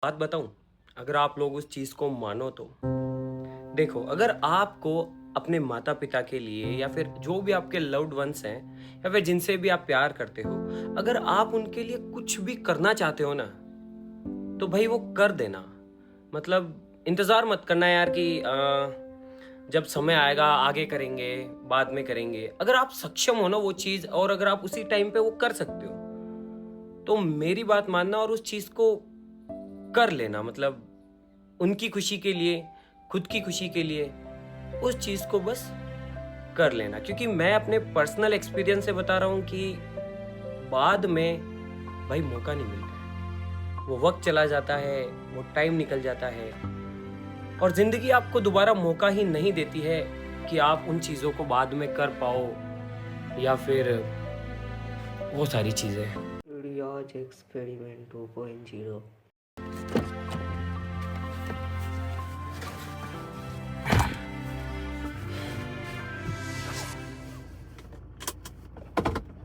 बात बताऊं, अगर आप लोग उस चीज को मानो तो देखो, अगर आपको अपने माता पिता के लिए या फिर जो भी आपके लव्ड वंस हैं या फिर जिनसे भी आप प्यार करते हो, अगर आप उनके लिए कुछ भी करना चाहते हो ना, तो भाई वो कर देना। मतलब इंतजार मत करना यार कि जब समय आएगा आगे करेंगे, बाद में करेंगे। अगर आप सक्षम हो ना वो चीज, और अगर आप उसी टाइम पे वो कर सकते हो, तो मेरी बात मानना और उस चीज को कर लेना। मतलब उनकी खुशी के लिए, खुद की खुशी के लिए उस चीज को बस कर लेना। क्योंकि मैं अपने पर्सनल एक्सपीरियंस से बता रहा हूं कि बाद में भाई मौका नहीं मिलता है। वो वक्त चला जाता है, वो टाइम निकल जाता है, और जिंदगी आपको दोबारा मौका ही नहीं देती है कि आप उन चीजों को बाद में कर पाओ, या फिर वो सारी चीजें। रियाज एक्सपेरिमेंट 2.0।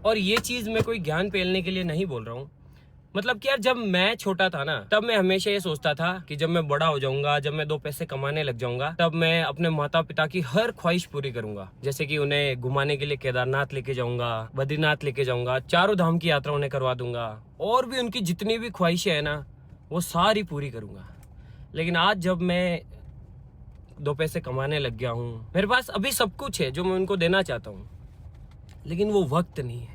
और ये चीज मैं कोई ज्ञान पेलने के लिए नहीं बोल रहा हूँ। मतलब कि यार, जब मैं छोटा था ना, तब मैं हमेशा ये सोचता था कि जब मैं बड़ा हो जाऊंगा, जब मैं दो पैसे कमाने लग जाऊंगा, तब मैं अपने माता पिता की हर ख्वाहिश पूरी करूंगा। जैसे कि उन्हें घुमाने के लिए केदारनाथ लेके जाऊंगा, बद्रीनाथ लेके जाऊंगा, चारों धाम की यात्रा उन्हें करवा दूंगा, और भी उनकी जितनी भी ख्वाहिशें हैं ना, वो सारी पूरी करूंगा। लेकिन आज जब मैं दो पैसे कमाने लग गया हूँ, मेरे पास अभी सब कुछ है जो मैं उनको देना चाहता हूँ, लेकिन वो वक्त नहीं है,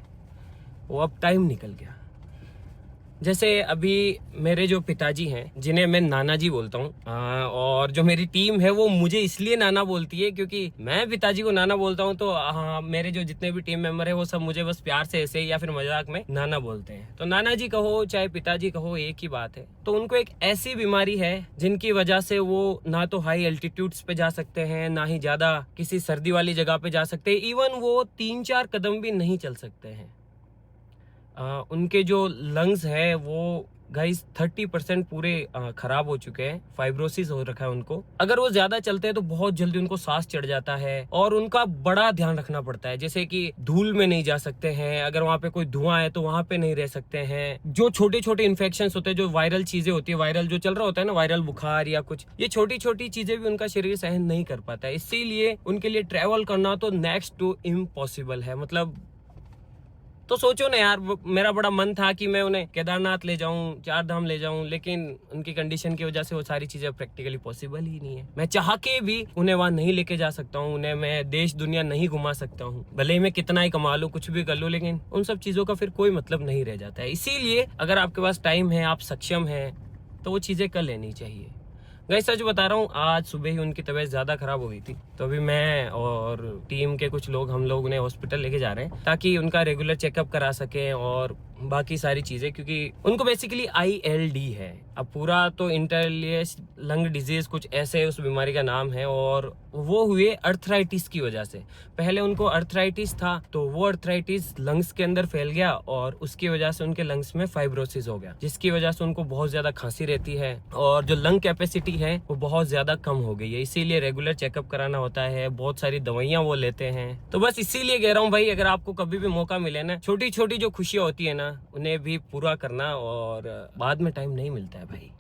वो अब टाइम निकल गया। जैसे अभी मेरे जो पिताजी हैं, जिन्हें मैं नाना जी बोलता हूँ, और जो मेरी टीम है वो मुझे इसलिए नाना बोलती है क्योंकि मैं पिताजी को नाना बोलता हूँ, तो मेरे जो जितने भी टीम मेंबर है वो सब मुझे बस प्यार से ऐसे या फिर मजाक में नाना बोलते हैं। तो नाना जी कहो चाहे पिताजी कहो, एक ही बात है। तो उनको एक ऐसी बीमारी है जिनकी वजह से वो ना तो हाई एल्टीट्यूड्स पे जा सकते हैं, ना ही ज्यादा किसी सर्दी वाली जगह पे जा सकते हैं। इवन वो 3-4 कदम भी नहीं चल सकते हैं। उनके जो लंग्स है वो गाइस 30% पूरे खराब हो चुके हैं। फाइब्रोसिस हो रखा है उनको। अगर वो ज्यादा चलते हैं तो बहुत जल्दी उनको सांस चढ़ जाता है, और उनका बड़ा ध्यान रखना पड़ता है। जैसे कि धूल में नहीं जा सकते हैं, अगर वहां पे कोई धुआं है तो वहां पे नहीं रह सकते हैं। जो छोटे छोटे इन्फेक्शन होते हैं, जो वायरल चीजें होती है, वायरल जो चल रहा होता है ना, वायरल बुखार या कुछ, ये छोटी छोटी चीजें भी उनका शरीर सहन नहीं कर पाता है। इसीलिए उनके लिए ट्रेवल करना तो नेक्स्ट टू इम्पॉसिबल है। मतलब तो सोचो ना यार, मेरा बड़ा मन था कि मैं उन्हें केदारनाथ ले जाऊं, चार धाम ले जाऊं, लेकिन उनकी कंडीशन की वजह से वो सारी चीजें प्रैक्टिकली पॉसिबल ही नहीं है। मैं चाह के भी उन्हें वहां नहीं लेके जा सकता हूं, उन्हें मैं देश दुनिया नहीं घुमा सकता हूं। भले ही मैं कितना ही कमा लूं, कुछ भी कर लूं, लेकिन उन सब चीजों का फिर कोई मतलब नहीं रह जाता है। इसीलिए अगर आपके पास टाइम है, आप सक्षम है, तो वो चीजें कर लेनी चाहिए। गाइस सच बता रहा हूँ, आज सुबह ही उनकी तबीयत ज्यादा खराब हो गई थी, तो अभी मैं और टीम के कुछ लोग, हम लोग उन्हें हॉस्पिटल लेके जा रहे हैं ताकि उनका रेगुलर चेकअप करा सकें और बाकी सारी चीजें। क्योंकि उनको बेसिकली ILD है। अब पूरा तो इंटरलियस लंग डिजीज कुछ ऐसे उस बीमारी का नाम है, और वो हुए अर्थराइटिस की वजह से। पहले उनको अर्थराइटिस था, तो वो अर्थराइटिस लंग्स के अंदर फैल गया, और उसकी वजह से उनके लंग्स में फाइब्रोसिस हो गया, जिसकी वजह से उनको बहुत ज्यादा खांसी रहती है, और जो लंग कैपेसिटी है वो बहुत ज्यादा कम हो गई है। इसीलिए रेगुलर चेकअप कराना होता है, बहुत सारी दवाइयां वो लेते हैं। तो बस इसीलिए कह रहा हूँ भाई, अगर आपको कभी भी मौका मिले ना, छोटी छोटी जो खुशियां होती है ना, उन्हें भी पूरा करना, और बाद में टाइम नहीं मिलता है भाई।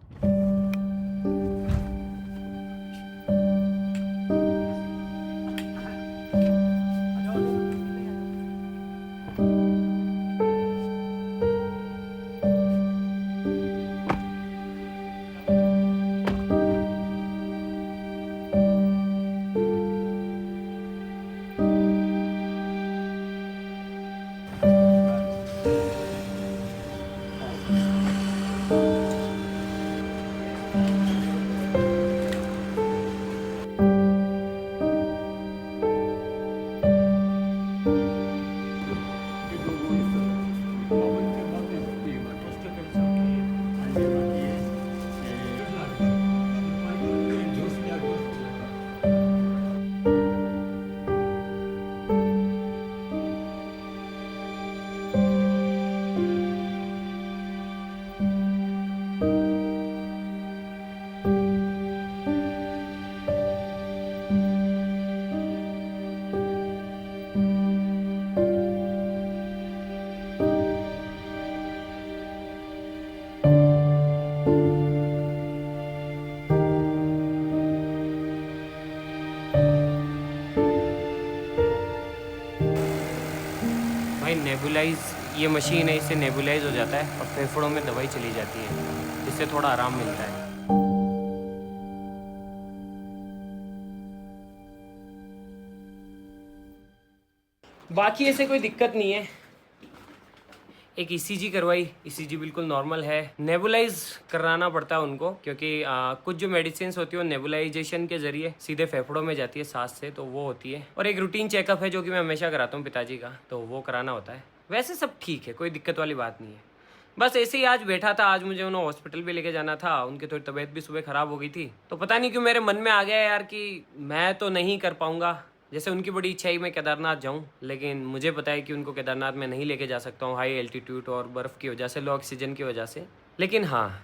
नेबुलाइज, ये मशीन है, इससे नेबुलाइज हो जाता है और फेफड़ों में दवाई चली जाती है, जिससे थोड़ा आराम मिलता है। बाकी ऐसे कोई दिक्कत नहीं है। एक ईसीजी करवाई, ईसीजी बिल्कुल नॉर्मल है। नेबुलाइज कराना पड़ता है उनको, क्योंकि कुछ जो मेडिसिन होती है वो नेबुलाइजेशन के जरिए सीधे फेफड़ों में जाती है सांस से, तो वो होती है। और एक रूटीन चेकअप है जो कि मैं हमेशा कराता हूँ पिताजी का, तो वो कराना होता है। वैसे सब ठीक है, कोई दिक्कत वाली बात नहीं है। बस ऐसे ही आज बैठा था, आज मुझे उन्हें हॉस्पिटल भी लेके जाना था, उनकी थोड़ी तबीयत भी सुबह ख़राब हो गई थी, तो पता नहीं क्यों मेरे मन में आ गया यार कि मैं तो नहीं कर पाऊँगा। जैसे उनकी बड़ी इच्छा ही मैं केदारनाथ जाऊं, लेकिन मुझे पता है कि उनको केदारनाथ में नहीं लेके जा सकता हूँ, हाई एल्टीट्यूड और बर्फ़ की वजह से, लो ऑक्सीजन की वजह से। लेकिन हाँ,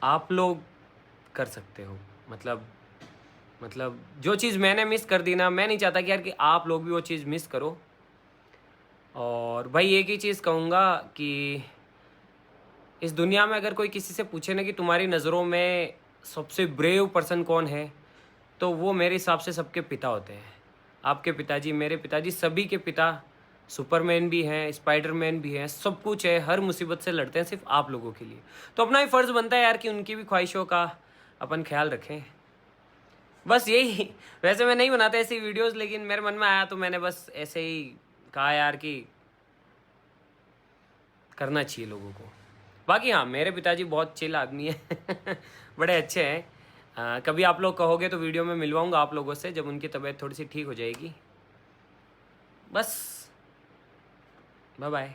आप लोग कर सकते हो। मतलब जो चीज़ मैंने मिस कर दी ना, मैं नहीं चाहता कि यार कि आप लोग भी वो चीज़ मिस करो। और भाई एक ही चीज़ कहूँगा कि इस दुनिया में अगर कोई किसी से पूछे ना कि तुम्हारी नज़रों में सबसे ब्रेव पर्सन कौन है, तो वो मेरे हिसाब से सबके पिता होते हैं। आपके पिताजी, मेरे पिताजी, सभी के पिता सुपरमैन भी हैं, स्पाइडरमैन भी हैं, सब कुछ है, हर मुसीबत से लड़ते हैं सिर्फ आप लोगों के लिए। तो अपना ही फ़र्ज़ बनता है यार कि उनकी भी ख्वाहिशों का अपन ख्याल रखें। बस यही। वैसे मैं नहीं बनाता ऐसी वीडियोस, लेकिन मेरे मन में आया तो मैंने बस ऐसे ही कहा यार कि करना चाहिए लोगों को। बाकी हाँ, मेरे पिताजी बहुत चिल आदमी है बड़े अच्छे हैं। कभी आप लोग कहोगे तो वीडियो में मिलवाऊंगा आप लोगों से, जब उनकी तबीयत थोड़ी सी ठीक हो जाएगी। बस बाय बाय।